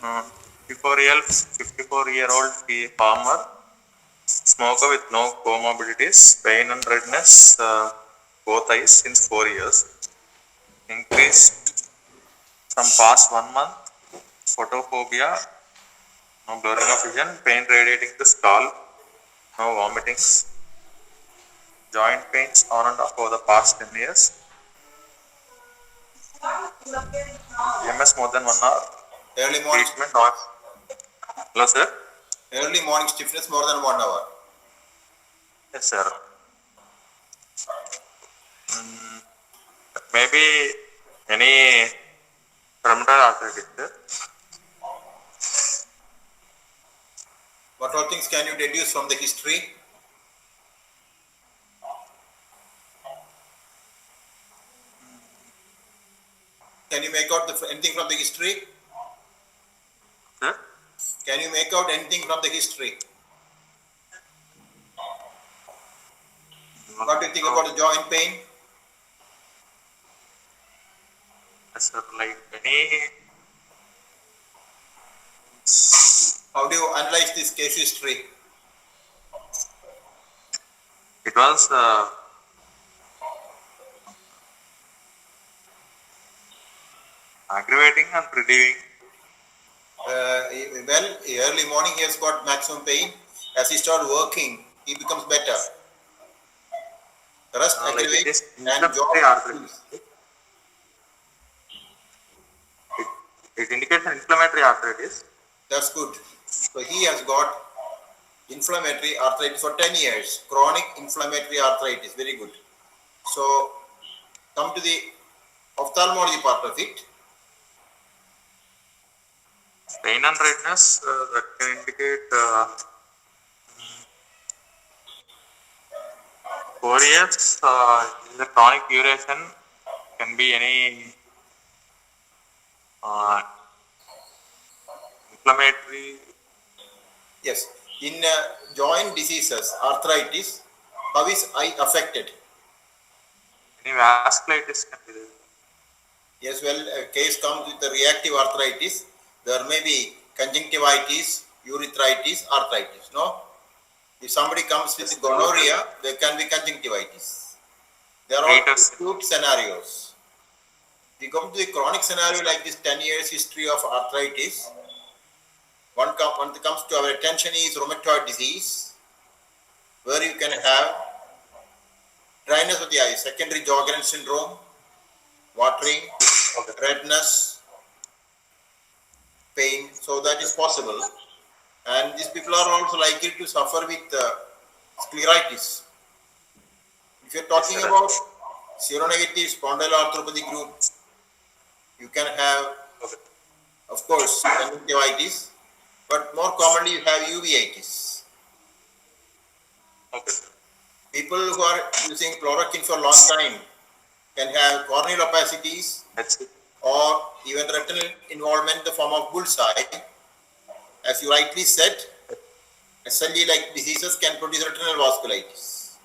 54-year-old farmer, smoker with no comorbidities, pain and redness, both eyes since 4 years, increased from past 1 month, photophobia, no blurring of vision, pain radiating to skull, no vomitings, joint pains on and off over the past 10 years, EMS more than 1 hour, Early morning. treatment or... Hello, sir? Early morning stiffness more than 1 hour. Yes, sir. Maybe any rheumatoid arthritis, sir? What all things can you deduce from the history? Can you make out anything from the history? Sir? Can you make out anything from the history? What do you think about the joint pain? Yes, sir. Like any... How do you analyze this case history? It was aggravating and relieving. Well, early morning he has got maximum pain. As he starts working, he becomes better. Rest aggravates and job. It indicates an inflammatory arthritis. That's good. So he has got inflammatory arthritis for 10 years. Chronic inflammatory arthritis. Very good. So come to the ophthalmology part of it. Pain and redness that can indicate 4 years. The chronic duration can be any inflammatory. Yes. In joint diseases, arthritis, how is eye affected? Any vasculitis can be there. Yes, well, a case comes with the reactive arthritis. There may be conjunctivitis, urethritis, arthritis. No? If somebody comes with gonorrhea, there can be conjunctivitis. There are acute scenarios. We come to the chronic scenario like this 10 years history of arthritis. One that comes to our attention is rheumatoid disease, where you can have dryness of the eye, secondary Sjogren syndrome, watering, redness, pain. So that is possible. And these people are also likely to suffer with scleritis. If you are talking about seronegative spondyloarthropathy group, you can have, of course, conjunctivitis, but more commonly you have uveitis. Okay. People who are using chloroquine for a long time can have corneal opacities or even retinal involvement in the form of bullseye. As you rightly said, SLE-like diseases can produce retinal vasculitis.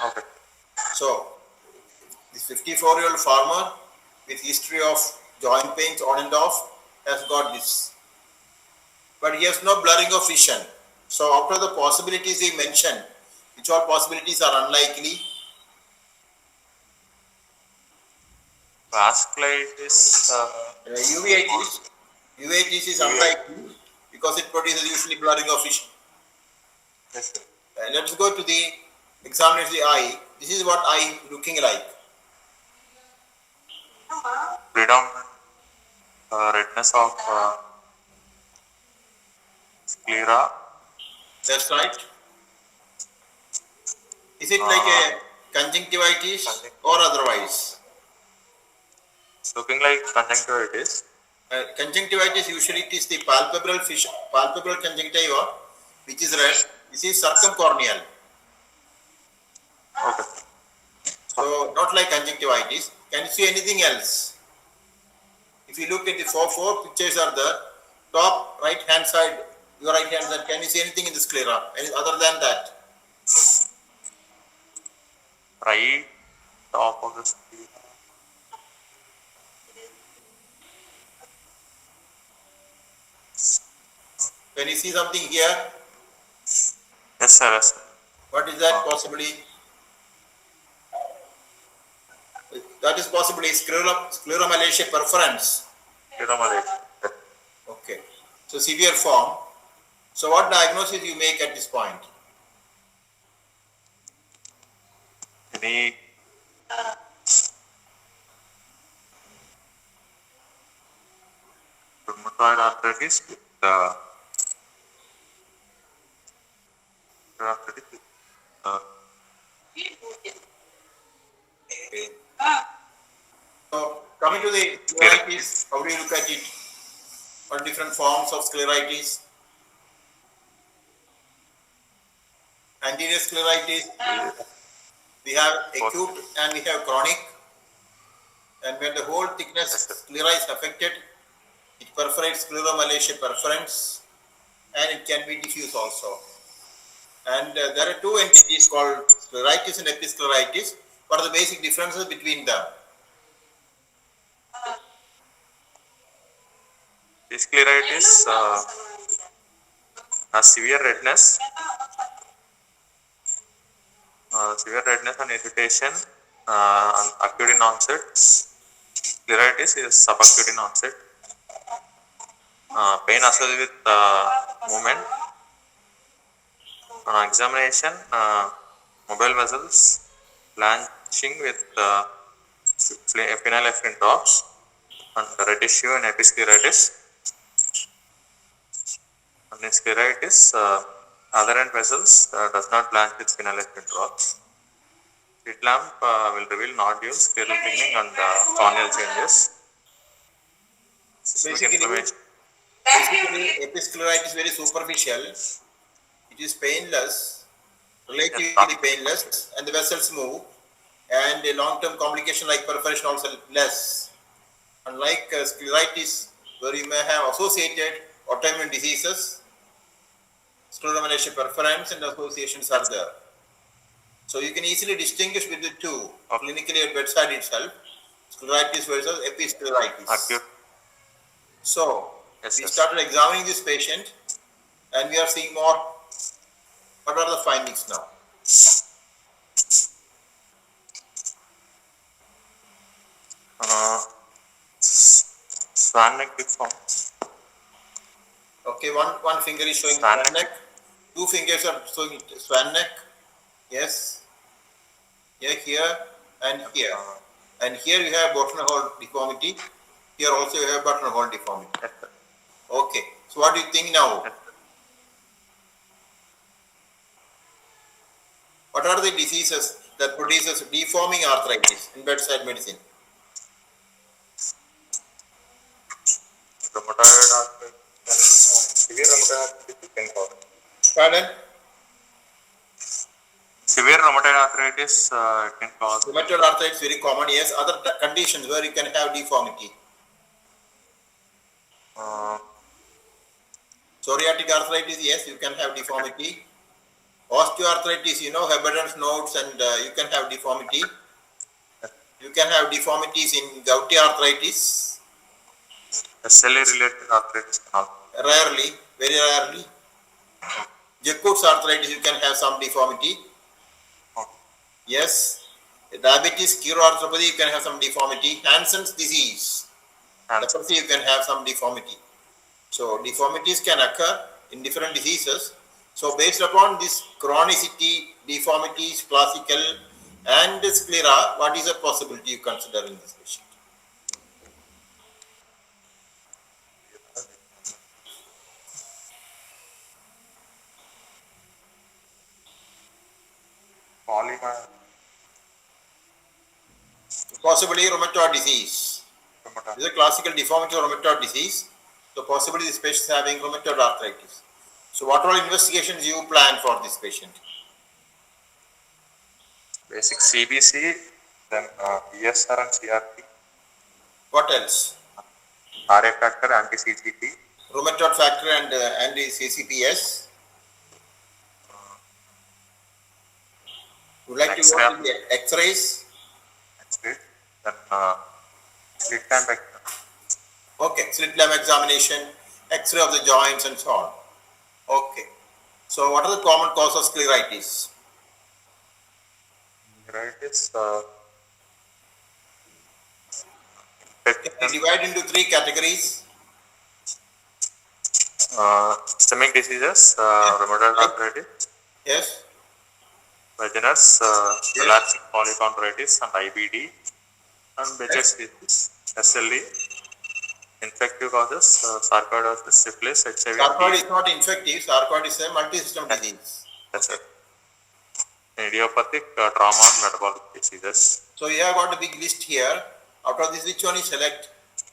Okay. So, this 54-year-old farmer with history of joint pains on and off has got this. But he has no blurring of vision. So, out of the possibilities he mentioned, which all possibilities are unlikely? Vasculitis. Uveitis is unlikely because it produces usually blurring of vision. Yes, sir. Let us go to the examination of the eye. This is what eye looking like. Predominant redness of sclera. That's right. Is it like a conjunctivitis or otherwise? It's looking like conjunctivitis. Conjunctivitis usually it is the palpebral conjunctiva, which is red. This is circumcorneal. Okay. So not like conjunctivitis. Can you see anything else? If you look at the four pictures are there, top right hand side, your right hand side, can you see anything in the sclera? Any other than that? Right top of the sclera. Can you see something here? Yes, sir. Yes, sir. What is that possibly? That is possibly scleromalacia perforans. Scleromalia. Okay. So severe form. So what diagnosis you make at this point? Any rheumatoid arthritis with arthritis with, Okay. So coming to the scleritis, how do you look at it? What different forms of scleritis? Anterior scleritis, we have acute and we have chronic. And when the whole thickness sclera is affected, it perforates scleromalacia perforans and it can be diffuse also. And there are two entities called scleritis and episcleritis. What are the basic differences between them? scleritis has severe redness and irritation, and acute in onset. Scleritis is subacute in onset. Pain associated with movement. On examination, mobile vessels, blanching with phenylephrine drops, and reddish hue in episcleritis. And in scleritis, other end vessels does not blanch with phenylephrine drops. Slit lamp will reveal nodules, scleral thickening, and corneal changes. Systemic inflammation. Basically, episcleritis is very superficial. It is painless, relatively painless, and the vessels move. And a long-term complication like perforation also less. Unlike scleritis, where you may have associated autoimmune diseases, scleromalacia perforans and associations are there. So you can easily distinguish with the two clinically at bedside itself, scleritis versus episcleritis. Acute. So we started examining this patient and we are seeing more. What are the findings now? Swan neck form. Okay, one finger is showing swan neck. Two fingers are showing swan neck. Yes. Here and here. And here you have buttonhole deformity. Here also you have buttonhole deformity. Okay. So what do you think now? What are the diseases that produces deforming arthritis in bedside medicine? Rheumatoid arthritis. Severe rheumatoid arthritis can cause. Pardon? Severe rheumatoid arthritis can cause. Rheumatoid arthritis is very common. Yes. Other conditions where you can have deformity. Psoriatic arthritis, yes, you can have deformity. Osteoarthritis, you know, Heberden's nodes, and you can have deformity. You can have deformities in gouty arthritis. SLA-related arthritis. Rarely, very rarely. Jacob's arthritis, you can have some deformity. Yes. Diabetes, cheiroarthropathy, you can have some deformity. Hansen's disease, leprosy, you can have some deformity. So deformities can occur in different diseases. So based upon this chronicity, deformities, classical, and sclera, what is a possibility you consider in this patient? Possibly rheumatoid disease. This is a classical deformity of rheumatoid disease. So possibly this patient is having rheumatoid arthritis. So what all investigations you plan for this patient? Basic CBC, then ESR and CRP. What else? RA factor, anti-CGP. Rheumatoid factor and anti-CCPS. Would like to work with the X-rays? X-ray. Then slit lamp. Okay, slit lamp examination, X-ray of the joints and so on. Okay. So what are the common causes of scleritis? Scleritis, Can we divide into three categories? systemic diseases, rheumatoid arthritis, Yes. vaginous, relapsing polychondritis, and IBD, and Behçet's disease, SLE, infective causes, sarcoidosis, syphilis, HIV. Sarcoid is not infective. Sarcoid is a multi-system disease. That's it. Idiopathic trauma and metabolic diseases. So you have got a big list here. Out of this, which one is select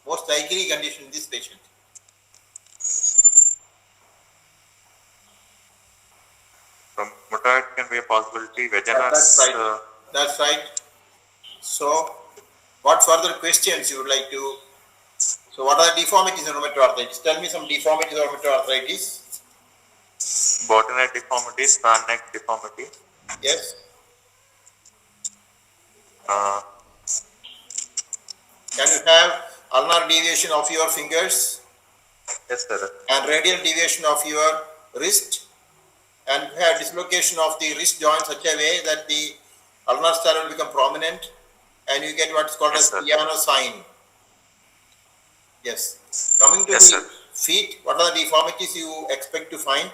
most likely condition in this patient? Rheumatoid can be a possibility. Vaginous. That's right. That's right. So, what further questions you would like to? So, what are the deformities in rheumatoid arthritis? Tell me some deformities of rheumatoid arthritis. Bottomneck deformity, span neck deformity. Yes. Can you have ulnar deviation of your fingers? Yes, sir. And radial deviation of your wrist? And you have dislocation of the wrist joint such a way that the ulnar style will become prominent, and you get what's called as piano sign. Yes. Coming to the feet, what are the deformities you expect to find?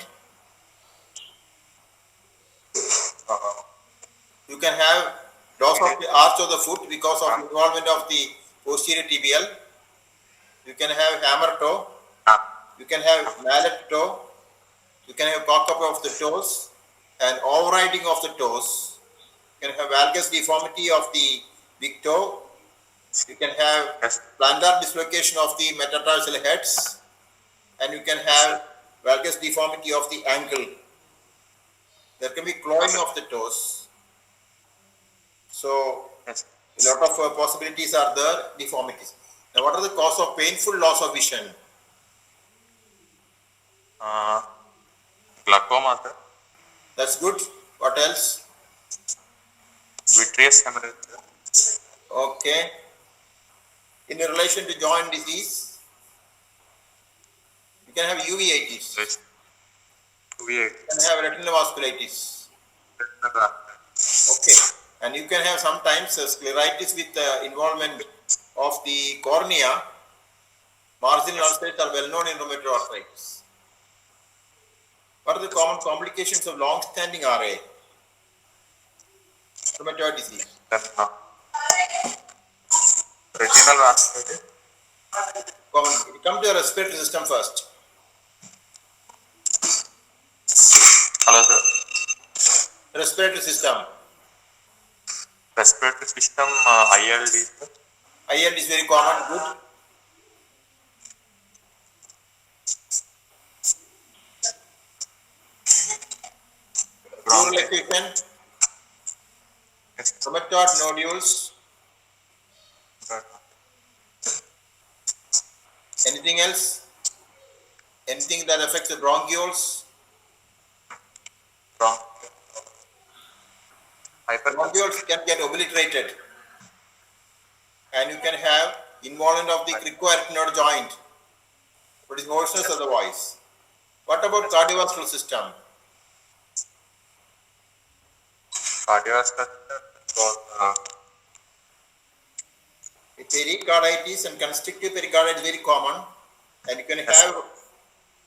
You can have loss of the arch of the foot because of involvement of the posterior tibial. You can have hammer toe. You can have mallet toe. You can have cock up of the toes and overriding of the toes. You can have valgus deformity of the big toe. You can have plantar dislocation of the metatarsal heads, and you can have valgus deformity of the ankle. There can be clawing of the toes. So, a lot of possibilities are there, deformities. Now, what are the cause of painful loss of vision? Glaucoma, sir. That's good. What else? Vitreous hemorrhage. Okay. In relation to joint disease, you can have uveitis. Yes. You can have retinal vasculitis. Okay. And you can have sometimes scleritis with involvement of the cornea. Marginal ulcers are well known in rheumatoid arthritis. What are the common complications of long-standing RA? Rheumatoid disease. Retinal vasculitis. Come to the respiratory system first. Hello, sir. Respiratory system. Respiratory system, ILD, sir. ILD is very common. Good. Pleural effusion. Rheumatoid nodules. Anything else? Anything that affects the bronchioles? Bronchioles can get obliterated, and you can have involvement of the cricoarytenoid joint, but is motionless otherwise. What about cardiovascular system? Cardiovascular. Pericarditis and constrictive pericarditis is very common, and you can have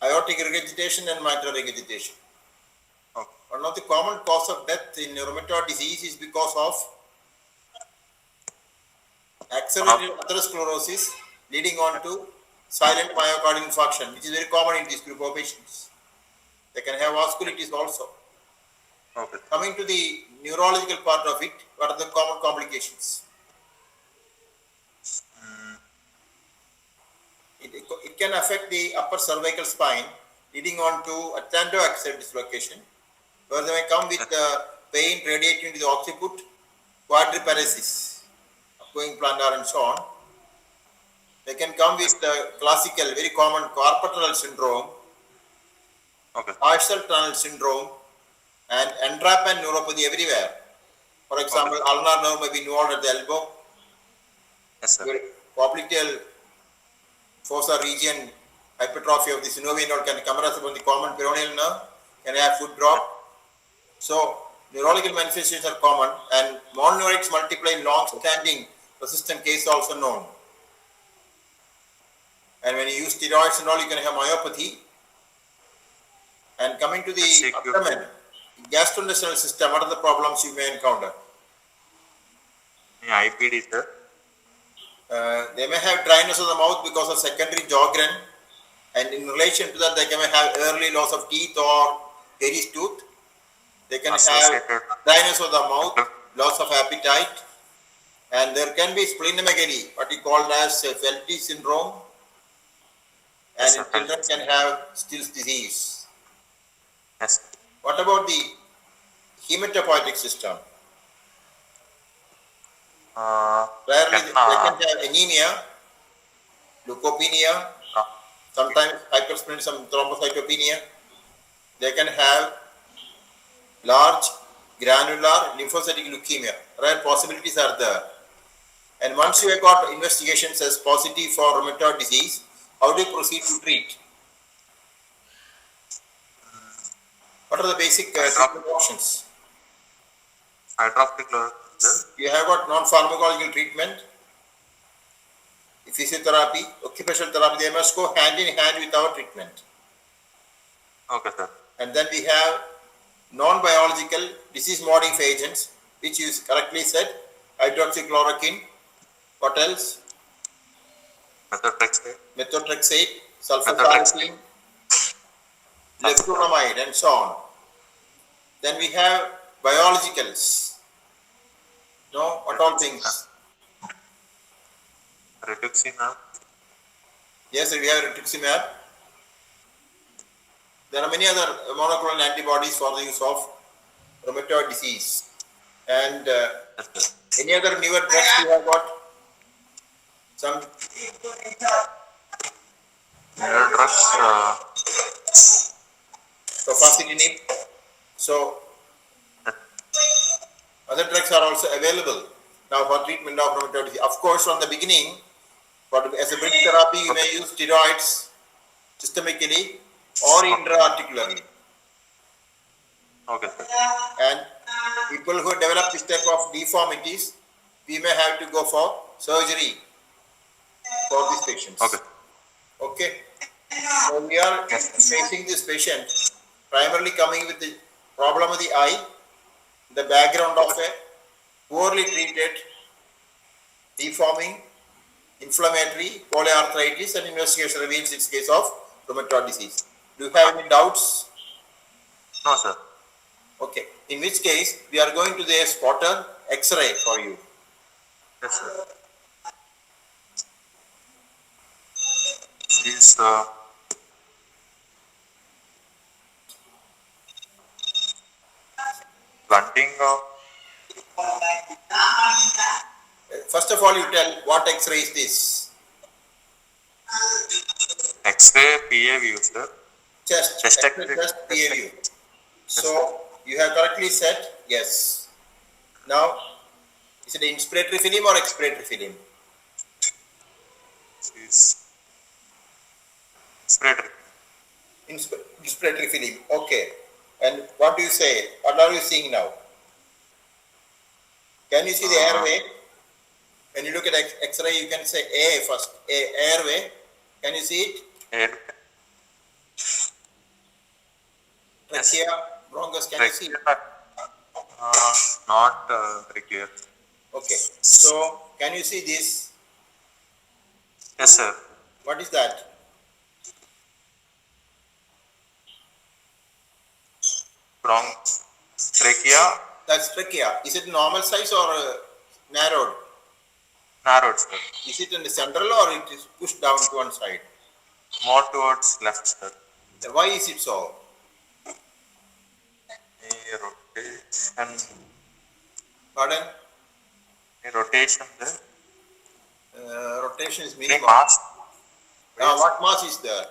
aortic regurgitation and mitral regurgitation. One of the common cause of death in rheumatoid disease is because of accelerated atherosclerosis leading on to silent myocardial infarction, which is very common in this group of patients. They can have vasculitis also. Okay. Coming to the neurological part of it, what are the common complications? It can affect the upper cervical spine, leading on to atlantoaxial dislocation, where they may come with pain radiating to the occiput, quadriparesis, going plantar and so on. They can come with classical, very common carpal tunnel syndrome, dorsal tunnel syndrome, and entrapment neuropathy everywhere. For example, ulnar nerve may be involved at the elbow. Yes, sir. Popliteal fossa region hypertrophy of the synovial node can compress upon the common peroneal nerve, can have foot drop. So neurological manifestations are common, and mononeuritis multiply in long-standing persistent case also known. And when you use steroids and all, you can have myopathy. And coming to the SCQ. abdomen, gastrointestinal system, what are the problems you may encounter? IPD, sir. They may have dryness of the mouth because of secondary Sjogren, and in relation to that, they can have early loss of teeth or caries tooth. They can have Associated. dryness of the mouth, loss of appetite, and there can be splenomegaly, what we call as Felty syndrome, and Yes, sir. children can have Still's disease. Yes, sir. What about the hematopoietic system? Rarely they can have anemia, leukopenia, sometimes hypersplenism, thrombocytopenia. They can have large granular lymphocytic leukemia. Rare possibilities are there. And once you have got investigations as positive for rheumatoid disease, how do you proceed to treat? What are the basic treatment options? Hydroxychloroquine, sir. You have got non-pharmacological treatment, physiotherapy, occupational therapy. They must go hand in hand with our treatment. Okay, sir. And then we have non-biological disease-modifying agents, which you correctly said, hydroxychloroquine. What else? Methotrexate. Methotrexate, sulfasalazine, leflunomide, and so on. Then we have biologicals. No, what all things? Rituximab. Yes, we have rituximab. There are many other monoclonal antibodies for the use of rheumatoid disease. And Yes, sir. any other newer drugs you have got? Some Newer drugs, tofacitinib. So other drugs are also available now for treatment of rheumatoid disease. Of course, from the beginning, as a bridge therapy, you may use steroids systemically or intra-articularly. okay, sir. And people who develop this type of deformities, we may have to go for surgery for these patients. Okay. Okay. So we are facing this patient primarily coming with the problem of the eye, the background of a poorly treated, deforming, inflammatory polyarthritis, and investigation reveals its case of rheumatoid disease. Do you have any doubts? No, sir. Okay. In which case, we are going to the spotter X-ray for you. Yes, sir. Is blunting of First of all, you tell what X-ray is this? X-ray PA view, sir. Chest. Chest X-ray X-ray. chest PA view. So you have correctly said yes. Now, is it inspiratory film or expiratory film? Is respiratory. Inspiratory film. Okay. And what do you say? What are you seeing now? Can you see the airway? When you look at X-ray, you can say A first. Airway. Can you see it? Air. Trachea, bronchus. Can you see it? Not very clear. Okay. So, can you see this? Yes, sir. What is that? Trachea That's trachea. Is it normal size or narrowed? narrowed, sir. Is it in the central or it is pushed down to one side? More towards left, sir. Why is it so? A rotation. Pardon? A rotation, sir. Rotation is Any minimal. mass? What mass is there?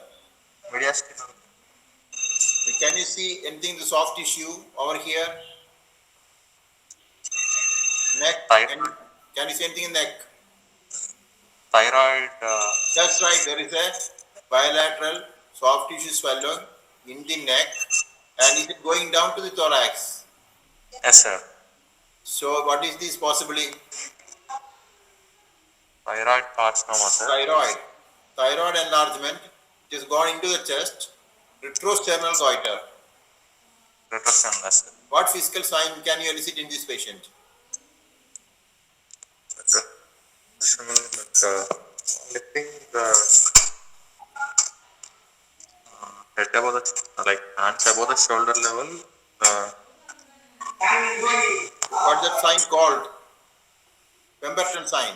Mediastinal. Can you see anything in the soft tissue over here? Neck? Thyroid. Can you see anything in neck? Thyroid. That's right. There is a bilateral soft tissue swelling in the neck, and is it going down to the thorax? Yes, sir. So what is this possibly? Thyroid carcinoma, sir. Thyroid enlargement. It is gone into the chest. Retrosternal goiter. Retrosternal, yes, sir. What physical sign can you elicit in this patient? Lifting the head above the, like hands above the shoulder level. What's that sign called? Pemberton sign.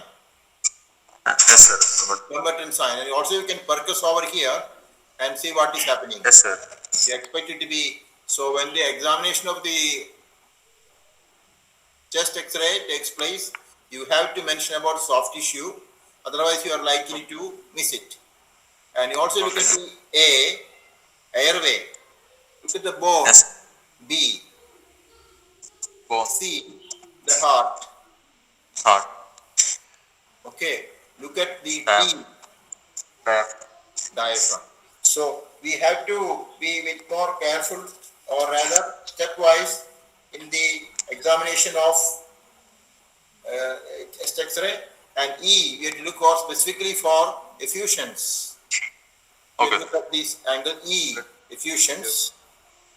Yes, sir. Pemberton sign. And also you can percuss over here and see what is happening. Yes, sir. You expect it to be, so when the examination of the chest x-ray takes place, you have to mention about soft tissue, otherwise you are likely to miss it. And you also look at the airway, look at the bone, Yes. B, Bone. C, the heart, Heart. okay, look at the Diaphragm. D, diaphragm. So we have to be bit more careful, or rather stepwise in the examination of chest x-ray. And E, we have to look for specifically for effusions. We have to Okay. look at this angle E, effusions,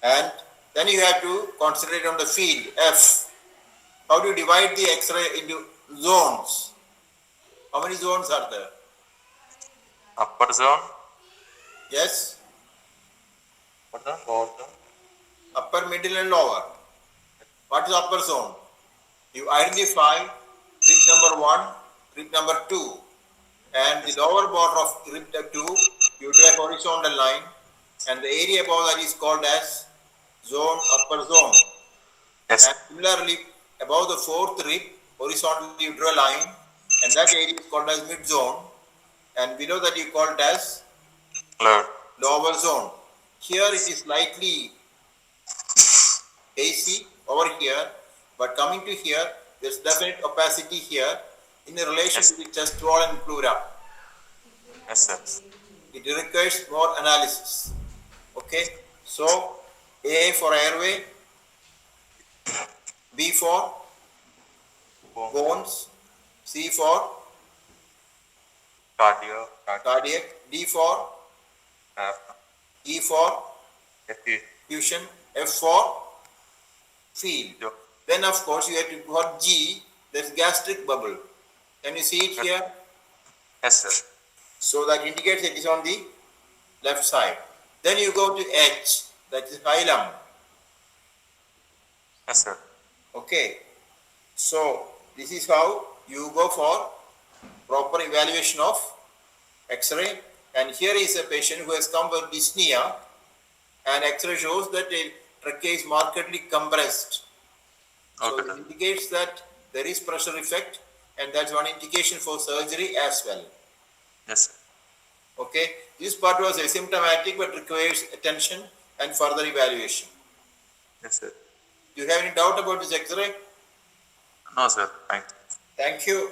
and then you have to concentrate on the field, F. How do you divide the x-ray into zones? How many zones are there? Upper zone. Yes, Upper zone. Lower zone. upper, middle and lower. What is upper zone? You identify rib number 1, rib number 2, and the lower border of rib 2, you draw a horizontal line, and the area above that is called as zone, upper zone. Yes. And similarly, above the fourth rib, horizontally you draw a line, and that area is called as mid zone, and below that you call it as Lower. lower zone. Here it is slightly hazy over here, but coming to here, there's definite opacity here in relation Yes. to the chest wall and pleura. Yes, sir. It requires more analysis. Okay, so A for airway, B for Bone. bones, C for Cardio. cardiac, D for Diaphragm. E for fusion, F for field. Yeah. Then of course you have to for G, there's gastric bubble. Can you see it here? Yes, sir. So that indicates it is on the left side. Then you go to H, that is hilum. Yes, sir. Okay. So this is how you go for proper evaluation of X-ray. And here is a patient who has come with dyspnea, and X-ray shows that the trachea is markedly compressed. So Okay, it sir. indicates that there is pressure effect, and that's one indication for surgery as well. Yes, sir. Okay, this part was asymptomatic but requires attention and further evaluation. Yes, sir. Do you have any doubt about this X-ray? No, sir. Thank you. Thank you.